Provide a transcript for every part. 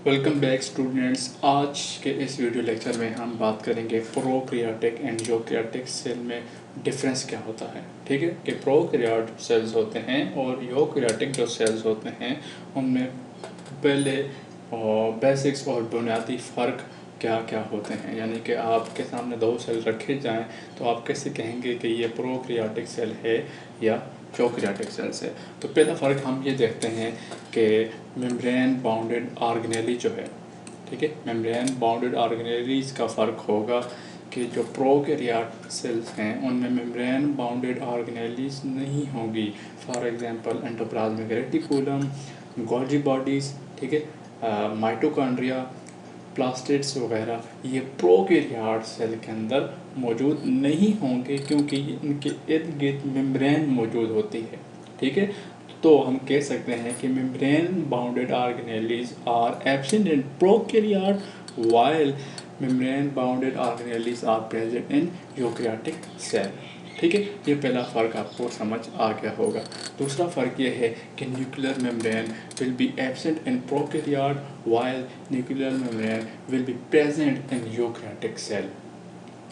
Welcome back students. आज के इस वीडियो लेक्चर में हम बात करेंगे प्रोकैरियोटिक एंड यूकैरियोटिक सेल में डिफरेंस क्या होता है। ठीक है कि प्रोकैरियोटिक सेल्स होते हैं और यूकैरियोटिक जो सेल्स होते हैं उनमें पहले बेसिक्स और बुनियादी फ़र्क क्या क्या होते हैं। यानी कि आपके सामने दो सेल रखे जाएं तो आप कैसे कहेंगे कि ये प्रोकैरियोटिक सेल है या यूकैरियोटिक सेल्स है। तो पहला फ़र्क हम ये देखते हैं कि मेम्ब्रेन बाउंडेड ऑर्गेनेली जो है, ठीक है, मेम्ब्रेन बाउंडेड ऑर्गेनेलीज का फ़र्क होगा कि जो प्रोकैरियोट सेल्स हैं उनमें मेम्ब्रेन बाउंडेड ऑर्गेनेलीज नहीं होंगी। For example endoplasmic reticulum, Golgi bodies, ठीक है, माइटोकॉन्ड्रिया, प्लास्टिड्स वगैरह ये प्रोकैरियोट सेल के अंदर मौजूद नहीं होंगे क्योंकि इनके इर्द गिर्द मेम्ब्रेन मौजूद होती है। ठीक है, तो हम कह सकते हैं कि membrane bounded organelles are absent in prokaryote while membrane bounded organelles are present in eukaryotic cell. ठीक है, ये पहला फ़र्क आपको समझ आ गया होगा। दूसरा फ़र्क ये है कि nuclear membrane will be absent in prokaryote while nuclear membrane will be present in eukaryotic cell.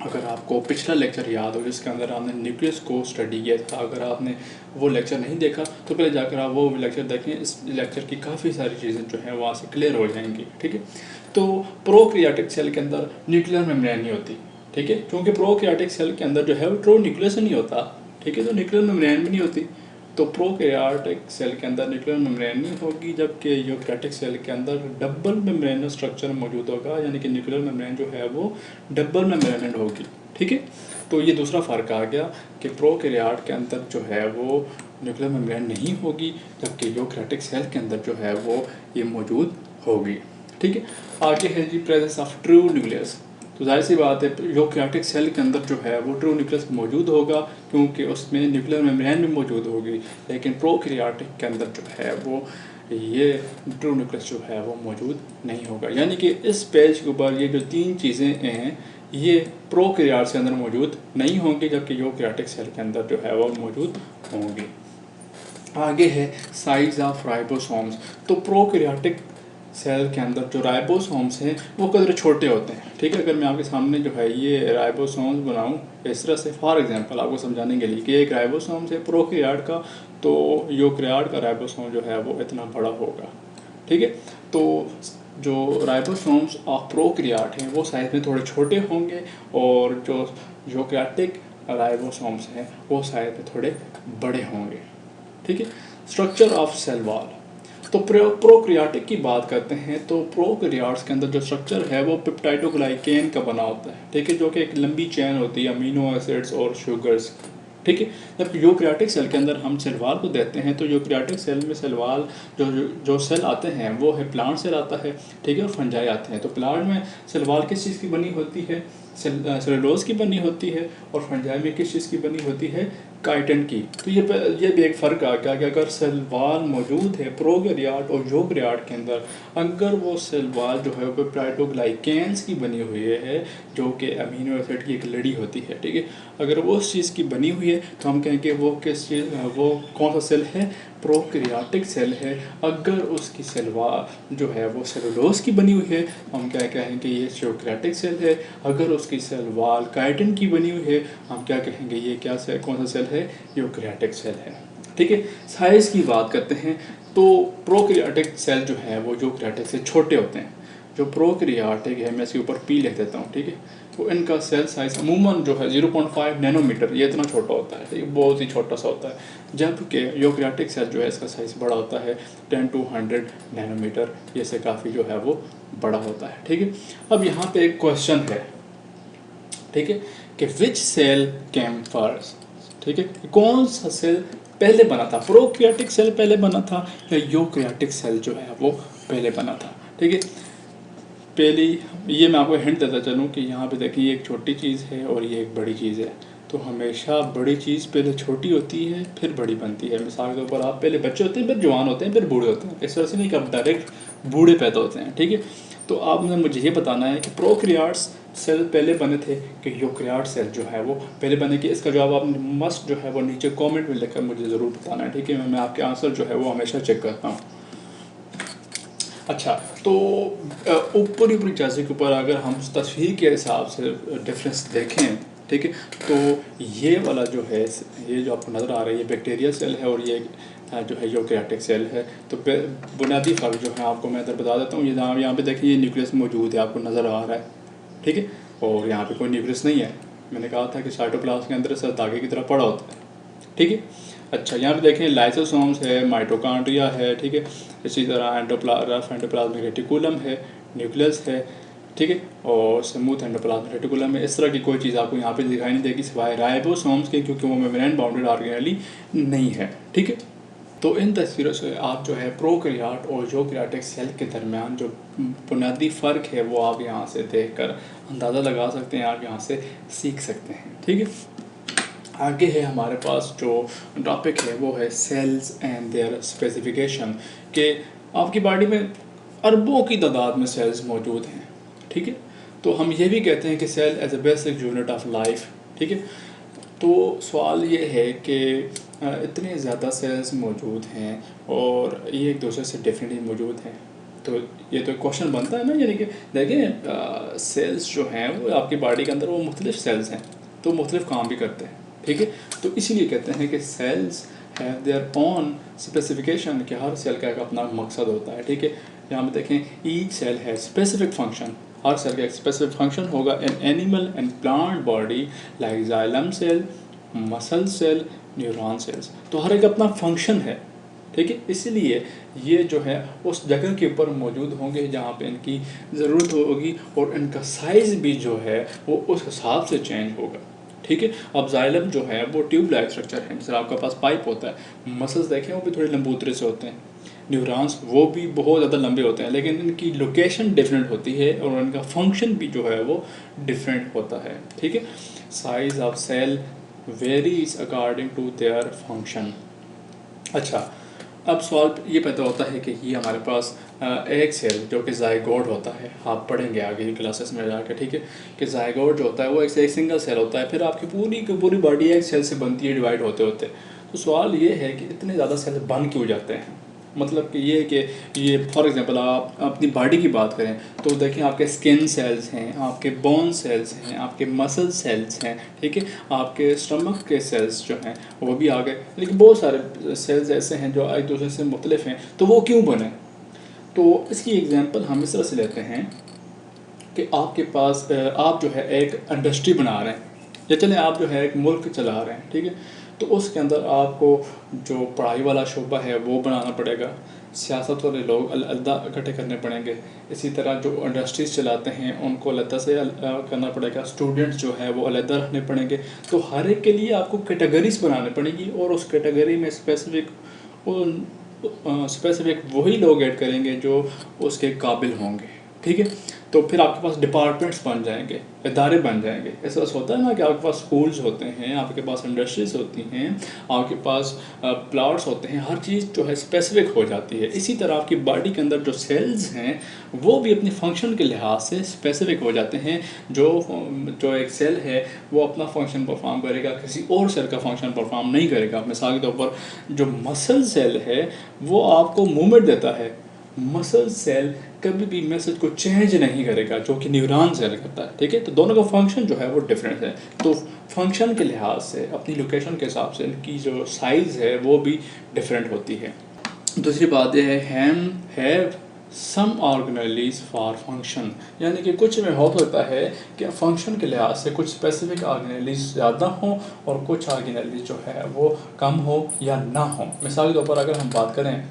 अगर आपको पिछला लेक्चर याद हो जिसके अंदर आपने न्यूक्लियस को स्टडी किया था, अगर आपने वो लेक्चर नहीं देखा तो पहले जाकर आप वो लेक्चर देखें। इस लेक्चर की काफ़ी सारी चीज़ें जो हैं वहाँ से क्लियर हो जाएंगी। ठीक है, तो प्रोकैरियोटिक सेल के अंदर न्यूक्लियर मेम्ब्रेन नहीं होती। ठीक है, क्योंकि प्रोकैरियोटिक सेल के अंदर जो है वो ट्रू न्यूक्लियस नहीं होता। ठीक है, तो न्यूक्लियर मेम्ब्रेन भी नहीं होती। तो प्रोकैरियोटिक सेल के अंदर न्यूक्लियर मेम्ब्रेन नहीं होगी, जबकि यूकैरियोटिक सेल के अंदर डबल मेम्ब्रेन स्ट्रक्चर मौजूद होगा, यानी कि न्यूक्लियर मेम्ब्रेन जो है वो डबल मेम्ब्रेन होगी। ठीक है, तो ये दूसरा फ़र्क आ गया कि प्रोकैरियोट के अंदर जो है वो न्यूक्लियर मेम्ब्रेन नहीं होगी, जबकि यूकैरियोटिक सेल के अंदर जो है वो ये मौजूद होगी। ठीक है, आगे है जी प्रेजेंस ऑफ ट्रू न्यूक्लियस। तो जाहिर सी बात है यूकैरियोटिक सेल के अंदर जो है वो ट्रू न्यूक्लियस मौजूद होगा क्योंकि उसमें न्यूक्लियर मेम्ब्रेन भी मौजूद होगी, लेकिन प्रोकैरियोटिक के अंदर जो है वो ये ट्रू न्यूक्लियस जो है वो मौजूद नहीं होगा। यानी कि इस पेज के ऊपर ये जो तीन चीज़ें हैं ये प्रोकैरियोट के अंदर मौजूद नहीं होंगी, जबकि यूकैरियोटिक सेल के अंदर जो है वो मौजूद होंगी। आगे है साइज ऑफ राइबोसोम्स। तो प्रोकैरियोटिक सेल के अंदर जो राइबोसोम्स हैं वो कदर छोटे होते हैं। ठीक है, अगर मैं आपके सामने जो है ये राइबोसोम्स बनाऊं इस तरह से, फॉर एग्जांपल आपको समझाने के लिए कि एक राइबोसोम्स है प्रोकैरियोट का, तो यूकैरियोट का राइबोसोम जो है वो इतना बड़ा होगा। ठीक है, तो जो राइबोसोम्स ऑफ प्रोकैरियोट हैं वो साइज में थोड़े छोटे होंगे और जो यूकैरियोटिक राइबोसोम्स हैं वो साइज में थोड़े बड़े होंगे। ठीक है, स्ट्रक्चर ऑफ सेल वॉल। तो प्रोकैरियोटिक की बात करते हैं तो प्रोकैरियोट्स के अंदर जो स्ट्रक्चर है वो पेप्टाइडोग्लाइकेन का बना होता है। ठीक है, जो कि एक लंबी चेन होती है अमीनो एसिड्स और शुगर्स। ठीक है, जब यूकैरियोटिक सेल के अंदर हम सेल वॉल को देखते हैं तो यूकैरियोटिक सेल में सेल वॉल जो सेल आते हैं वो है प्लांट सेल आता है। ठीक है, और फंजाई आते हैं। तो प्लांट में सेल वॉल किस चीज़ की बनी होती है? सेलुलोज की बनी होती है, और फंजाई में किस चीज़ की बनी होती है? काइटिन की। तो ये भी एक फ़र्क आ गया कि अगर सेल वॉल मौजूद है प्रोकैरियोट और यूकैरियोट के अंदर, अगर वो सेल वॉल जो है वो पेप्टाइडोग्लाइकेन्स की बनी हुई है जो कि अमीनो एसिड की एक लड़ी होती है। ठीक है, अगर वो उस चीज़ की बनी हुई है तो हम कहेंगे वो किस चीज़, वो कौन सा सेल है? प्रोकैरियोटिक सेल है। अगर उसकी सेल वॉल जो है वो सेलुलोज की बनी हुई है हम क्या कहेंगे? ये यूकैरियोटिक सेल है। अगर उसकी सेल वॉल काइटिन की बनी हुई है हम क्या कहेंगे? ये क्या सेल, कौन सा सेल है? यूकैरियोटिक सेल है। ठीक है, साइज़ की बात करते हैं तो प्रोकैरियोटिक सेल जो है वो यूकैरियोटिक से छोटे होते हैं। जो प्रोकैरियोटिक है, मैं इसके ऊपर पी लिख देता हूँ। ठीक है, तो इनका सेल साइज अमूमन जो है 0.5 नैनोमीटर, ये इतना छोटा होता है। ठीक है, बहुत ही छोटा सा होता है, जबकि यूकैरियोटिक सेल जो है इसका साइज़ बड़ा होता है 10 to 100 नैनोमीटर, ये से काफ़ी जो है वो बड़ा होता है। ठीक है, अब यहाँ पे एक क्वेश्चन है, ठीक है, कि विच सेल केम फर्स्ट। ठीक है, कौन सा सेल पहले बना था? प्रोकैरियोटिक सेल पहले बना था या यूकैरियोटिक सेल जो है वो पहले बना था? ठीक है, पहली ये मैं आपको हिंट देता चलूँ कि यहाँ पे देखिए एक छोटी चीज़ है और ये एक बड़ी चीज़ है। तो हमेशा बड़ी चीज़ पहले छोटी होती है फिर बड़ी बनती है। मिसाल के ऊपर आप पहले बच्चे होते हैं, फिर जवान होते हैं, फिर बूढ़े होते हैं। इस तरह से नहीं कि आप डायरेक्ट बूढ़े पैदा होते हैं। ठीक है, तो आपने मुझे ये बताना है कि प्रोकैरियोट्स सेल पहले बने थे कि यूकैरियोट सेल जो है वो पहले बने कि इसका जवाब आपने मस्ट जो है वो नीचे कमेंट में लिखकर मुझे ज़रूर बताना है। ठीक है, मैं आपके आंसर जो है वो हमेशा चेक करता हूँ। अच्छा, तो ऊपरी ऊपरी चीज़ों के ऊपर अगर हम तस्वीर के हिसाब से डिफरेंस देखें, ठीक है, तो ये वाला जो है, ये जो आपको नज़र आ रहा है, ये बैक्टीरियल सेल है और ये जो है यूकैरियोटिक सेल है। तो बुनियादी फ़र्क जो है आपको मैं इधर बता देता हूँ। ये यहाँ पे देखिए, ये न्यूक्लियस मौजूद है, आपको नज़र आ रहा है, ठीक है, और यहाँ पे कोई न्यूक्लियस नहीं है। मैंने कहा था कि साइटोप्लाज्म के अंदर से धागे की तरह पड़ा होता है, ठीक है। अच्छा, यहाँ पे देखें लाइसोसोम्स है, माइटोकॉन्ड्रिया है, ठीक है, इसी तरह एंडोप्लाज्मिक रेटिकुलम है, न्यूक्लियस है, ठीक है, और स्मूथ एंडोप्लाज्मिक रेटिकुलम है। इस तरह की कोई चीज़ आपको यहाँ पे दिखाई नहीं देगी सिवाय राइबोसोम्स के, क्योंकि वो मेम्ब्रेन बाउंडेड ऑर्गेनेली नहीं है, ठीक है। तो इन तस्वीरों से आप जो है प्रोकैरियोट और यूकैरियोटिक सेल के दरमियान जो बुनियादी फ़र्क है वो आप यहाँ से देखकर अंदाज़ा लगा सकते हैं, आप यहाँ से सीख सकते हैं, ठीक है। आगे है हमारे पास जो टॉपिक है वो है सेल्स एंड देयर स्पेसिफिकेशन, कि आपकी बॉडी में अरबों की तादाद में सेल्स मौजूद हैं, ठीक है। तो हम ये भी कहते हैं कि cell as a basic unit of life, ठीक है। तो सवाल ये है कि इतने ज़्यादा सेल्स मौजूद हैं और ये एक दूसरे से डिफरेंटली मौजूद हैं, तो ये तो क्वेश्चन बनता है ना, यानी कि देखिए सेल्स जो हैं वो आपकी बॉडी के अंदर वो मुख्तलिफ सेल्स हैं, तो मुख्तलिफ काम भी करते हैं, ठीक है। तो इसीलिए कहते हैं कि cells have their own specification, कि हर सेल का एक अपना मकसद होता है, ठीक है। यहाँ पे देखें ईच सेल है स्पेसिफिक फंक्शन, हर सेल का एक स्पेसिफिक फंक्शन होगा in animal and plant body like xylem cell, muscle cell, neuron cells. तो हर एक अपना फंक्शन है, ठीक है। इसलिए ये जो है उस जगह के ऊपर मौजूद होंगे जहाँ पे इनकी ज़रूरत होगी, और इनका साइज़ भी जो है वो उस हिसाब से चेंज होगा, ठीक है। अब जाइलम जो है वो ट्यूब लाइक स्ट्रक्चर है, जैसे आपके पास पाइप होता है। मसल्स देखें वो भी थोड़े लंबूतरे से होते हैं। न्यूरॉन्स वो भी बहुत ज़्यादा लंबे होते हैं, लेकिन इनकी लोकेशन डिफरेंट होती है और इनका फंक्शन भी जो है वो डिफरेंट होता है, ठीक है। Size of cell varies according to their function. अच्छा, अब सवाल ये पैदा होता है कि ये हमारे पास एक सेल जो कि जाइगोट होता है, आप पढ़ेंगे आगे की क्लासेस में जाकर, ठीक है, कि जाइगोट जो होता है वो एक सिंगल सेल होता है, फिर आपकी पूरी की पूरी बॉडी एक सेल से बनती है डिवाइड होते होते। तो सवाल ये है कि इतने ज़्यादा सेल बन क्यों जाते हैं, मतलब कि ये कि ये फॉर एग्जांपल आप अपनी बॉडी की बात करें तो देखें आपके स्किन सेल्स हैं, आपके बोन सेल्स हैं, आपके मसल सेल्स हैं, ठीक है, आपके स्टमक के सेल्स जो हैं वो भी आ गए, लेकिन बहुत सारे सेल्स ऐसे हैं जो एक दूसरे से मुख्तलिफ हैं, तो वो क्यों बने। तो इसकी एग्जांपल हम इस तरह से लेते हैं कि आपके पास आप जो है एक इंडस्ट्री बना रहे हैं, या चलें आप जो है एक मुल्क चला रहे हैं, ठीक है, तो उसके अंदर आपको जो पढ़ाई वाला शोबा है वो बनाना पड़ेगा, सियासत वाले लोग अलग इकट्ठे करने पड़ेंगे, इसी तरह जो इंडस्ट्रीज़ चलाते हैं उनको अलग से करना पड़ेगा, स्टूडेंट्स जो है वो अलग रखने पड़ेंगे। तो हर एक के लिए आपको कैटेगरीज बनानी पड़ेगी, और उस कैटेगरी में स्पेसिफिक वही लोग ऐड करेंगे जो उसके काबिल होंगे, ठीक है। तो फिर आपके पास डिपार्टमेंट्स बन जाएंगे, इदारे बन जाएंगे। ऐसा होता है ना कि आपके पास स्कूल्स होते हैं, आपके पास इंडस्ट्रीज होती हैं, आपके पास प्लॉट्स होते हैं, हर चीज़ जो है स्पेसिफिक हो जाती है। इसी तरह आपकी बॉडी के अंदर जो सेल्स हैं वो भी अपनी फंक्शन के लिहाज से स्पेसिफिक हो जाते हैं। जो एक सेल है वो अपना फंक्शन परफॉर्म करेगा, किसी और सेल का फंक्शन परफॉर्म नहीं करेगा। मिसाल के तौर पर जो मसल सेल है वो आपको मूवमेंट देता है, मसल सेल कभी भी मैसेज को चेंज नहीं करेगा जो कि न्यूरॉन सेल करता है, ठीक है। तो दोनों का फंक्शन जो है वो डिफरेंट है, तो फंक्शन के लिहाज से अपनी लोकेशन के हिसाब से इनकी जो साइज़ है वो भी डिफरेंट होती है। दूसरी बात यह है हम have some organelles for function, यानी कि कुछ में हो सकता है कि फंक्शन के लिहाज से कुछ स्पेसिफिक ऑर्गेनेलीज ज़्यादा हों और कुछ ऑर्गेनेलीज जो है वो कम हो या ना हो। मिसाल के तौर पर अगर हम बात करें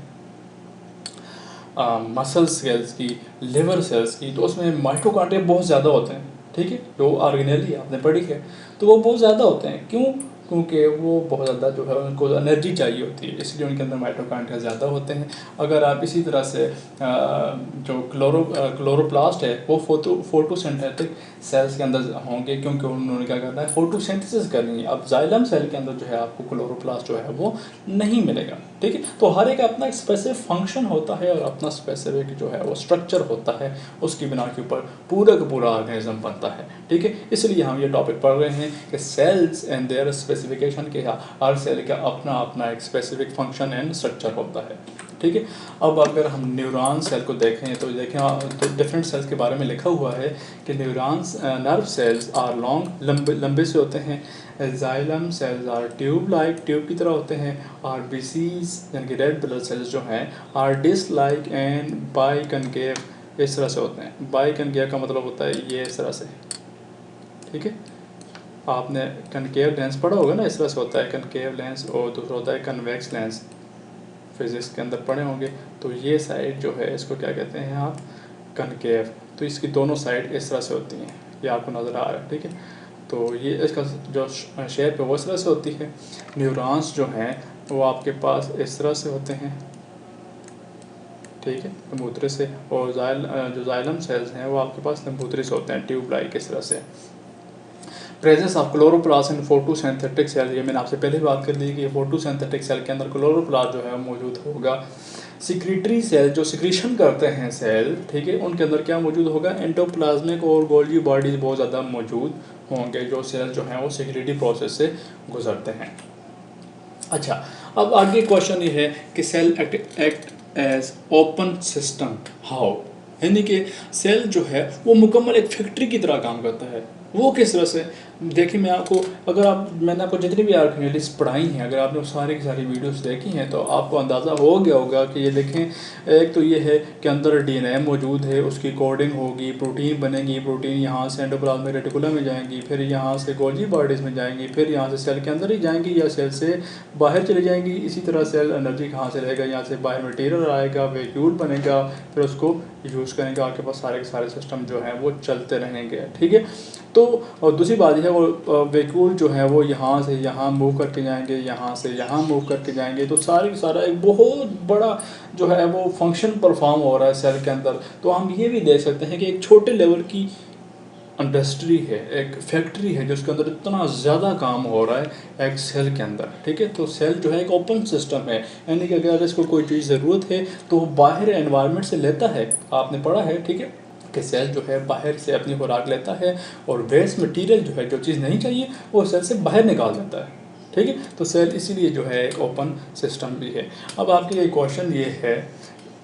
मसल सेल्स की, लिवर सेल्स की, तो उसमें माइटोकॉन्ड्रिया बहुत ज़्यादा होते हैं, ठीक है, जो ऑर्गेनेली आपने पढ़ी है, तो वो बहुत ज़्यादा होते हैं। क्यों? क्योंकि वो बहुत ज़्यादा जो है उनको एनर्जी चाहिए होती है, इसलिए उनके अंदर माइटोकॉन्ड्रिया ज़्यादा होते हैं। अगर आप इसी तरह से जो क्लोरोप्लास्ट है वो फोटोसिंथेटिक सेल्स के अंदर होंगे, क्योंकि उन्होंने क्या करना है, फोटोसिंथेसिस करनी है। अब जाइलम सेल के अंदर जो है आपको क्लोरोप्लास्ट जो है वो नहीं मिलेगा, ठीक है। तो हर एक अपना एक स्पेसिफिक फंक्शन होता है और अपना स्पेसिफिक जो है वो स्ट्रक्चर होता है, उसकी बिना के ऊपर पूरा का पूरा ऑर्गेनिज्म बनता है, ठीक है। इसलिए हम ये टॉपिक पढ़ रहे हैं कि सेल्स एंड देयर स्पेसिफिकेशन के हर सेल का अपना अपना एक स्पेसिफिक फंक्शन एंड स्ट्रक्चर होता है। ठीक है। अब अगर हम न्यूरॉन सेल को देखें तो देखें तो डिफरेंट सेल्स के बारे में लिखा हुआ है कि neurons nerve cells are long लंबे से होते हैं, xylem cells are tube like tube की तरह होते हैं, आरबीसीज यानी कि रेड ब्लड सेल्स जो हैं are disc like and biconcave इस तरह से होते हैं। बाइकनकेव का मतलब होता है ये इस तरह से, ठीक है। आपने कनकेव लेंस पढ़ा होगा ना, इस तरह से होता है कनकेव लेंस, और दूसरा होता है कन्वेक्स लेंस, फिजिक्स के अंदर पढ़े होंगे। तो ये साइड जो है इसको क्या कहते हैं आप, कनकेव। तो इसकी दोनों साइड इस तरह से होती हैं, ये आपको नज़र आ रहा है, ठीक है। तो ये इसका जो शेप है वो इस तरह से होती है। न्यूरॉन्स जो हैं वो आपके पास इस तरह से होते हैं, ठीक है, लंबूतरे से, और जो जाइलम सेल्स हैं वो आपके पास लंबूतरे से होते हैं, ट्यूब लाइक इस तरह से। Presence of chloroplast in photosynthetic cell, ये मैंने आपसे पहले बात कर ली कि फोटोसिंथेटिक सेल के अंदर क्लोरोप्लास्ट जो है मौजूद होगा। सिक्रीटरी सेल जो सिक्रीशन करते हैं सेल, ठीक है, उनके अंदर क्या मौजूद होगा, एंडोप्लाज्मिक और गोल्गी बॉडीज बहुत ज़्यादा मौजूद होंगे, जो सेल जो हैं वो सिक्रीटरी प्रोसेस से गुजरते हैं। अच्छा, अब आगे क्वेश्चन ये है कि cell act as open system how, यानी कि सेल जो है वो मुकम्मल एक फैक्ट्री की तरह काम करता है। वो किस तरह से, देखिए मैं आपको, मैंने आपको जितनी भी आर्कनेलिस्ट पढ़ाई हैं, अगर आपने सारी की सारी वीडियोस देखी हैं तो आपको अंदाज़ा हो गया होगा कि ये देखें, एक तो ये है कि अंदर डीएनए मौजूद है, उसकी कोडिंग होगी, प्रोटीन बनेगी, प्रोटीन यहाँ से एंडोप्लाज्मिक रेटिकुलम में जाएंगी, फिर यहाँ से गोल्गी बॉडीज़ में जाएंगी, फिर यहाँ से सेल के अंदर ही जाएंगी या सेल से बाहर चली जाएंगी। इसी तरह सेल एनर्जी कहाँ से लेगा, यहाँ से बाहर मटीरियल आएगा, वैक्यूल बनेगा, फिर उसको यूज़ करेंगे, आपके पास सारे के सारे सिस्टम जो हैं वो चलते रहेंगे, ठीक है। तो और दूसरी बात है वो वैक्यूल जो है वो यहाँ से यहाँ मूव करके जाएंगे, यहाँ से यहाँ मूव करके जाएंगे, तो सारा एक बहुत बड़ा जो है वो फंक्शन परफॉर्म हो रहा है सेल के अंदर। तो हम ये भी देख सकते हैं कि एक छोटे लेवल की इंडस्ट्री है, एक फैक्ट्री है जिसके अंदर इतना ज़्यादा काम हो रहा है एक सेल के अंदर, ठीक है। तो सेल जो है एक ओपन सिस्टम है, यानी कि अगर इसको कोई चीज़ ज़रूरत है तो वो बाहर एनवायरनमेंट से लेता है, आपने पढ़ा है, ठीक है, कि सेल जो है बाहर से अपनी खुराक लेता है और वेस्ट मटेरियल जो है, जो चीज़ नहीं चाहिए वो सेल से बाहर निकाल देता है, ठीक है। तो सेल इसीलिए जो है एक ओपन सिस्टम भी है। अब आपके लिए क्वेश्चन ये है,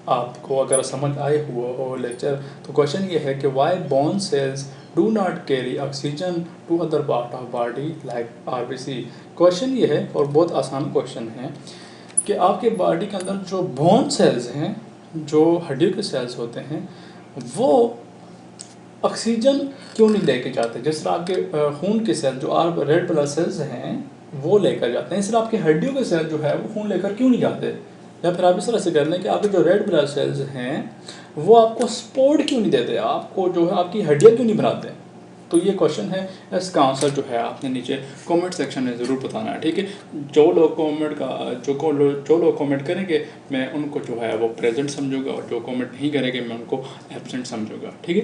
आपको अगर समझ आए हुआ हो लेक्चर, तो क्वेश्चन ये है कि why bone cells do not carry oxygen to other part of body like RBC. Question ये है, और बहुत आसान क्वेश्चन है, कि आपके बॉडी के अंदर जो बोन सेल्स हैं, जो हड्डियों के सेल्स होते हैं, वो ऑक्सीजन क्यों नहीं लेके जाते। जिस तरह आपके खून के सेल जो आप रेड ब्लड सेल्स हैं वो लेकर जाते हैं, इस तरह आपकी हड्डियों के सेल जो है वो खून लेकर क्यों नहीं जाते। या फिर आप इस तरह से कर लें कि आपके जो रेड ब्लड सेल्स हैं वो आपको सपोर्ट क्यों नहीं देते, आपको जो है आपकी हड्डियाँ क्यों नहीं बनाते। तो ये क्वेश्चन है, इसका आंसर जो है आपने नीचे कमेंट सेक्शन में ज़रूर बताना है, ठीक है। जो लोग कमेंट करेंगे मैं उनको जो है वो प्रेजेंट समझूंगा, और जो कमेंट नहीं करेंगे मैं उनको एब्सेंट समझूंगा, ठीक है।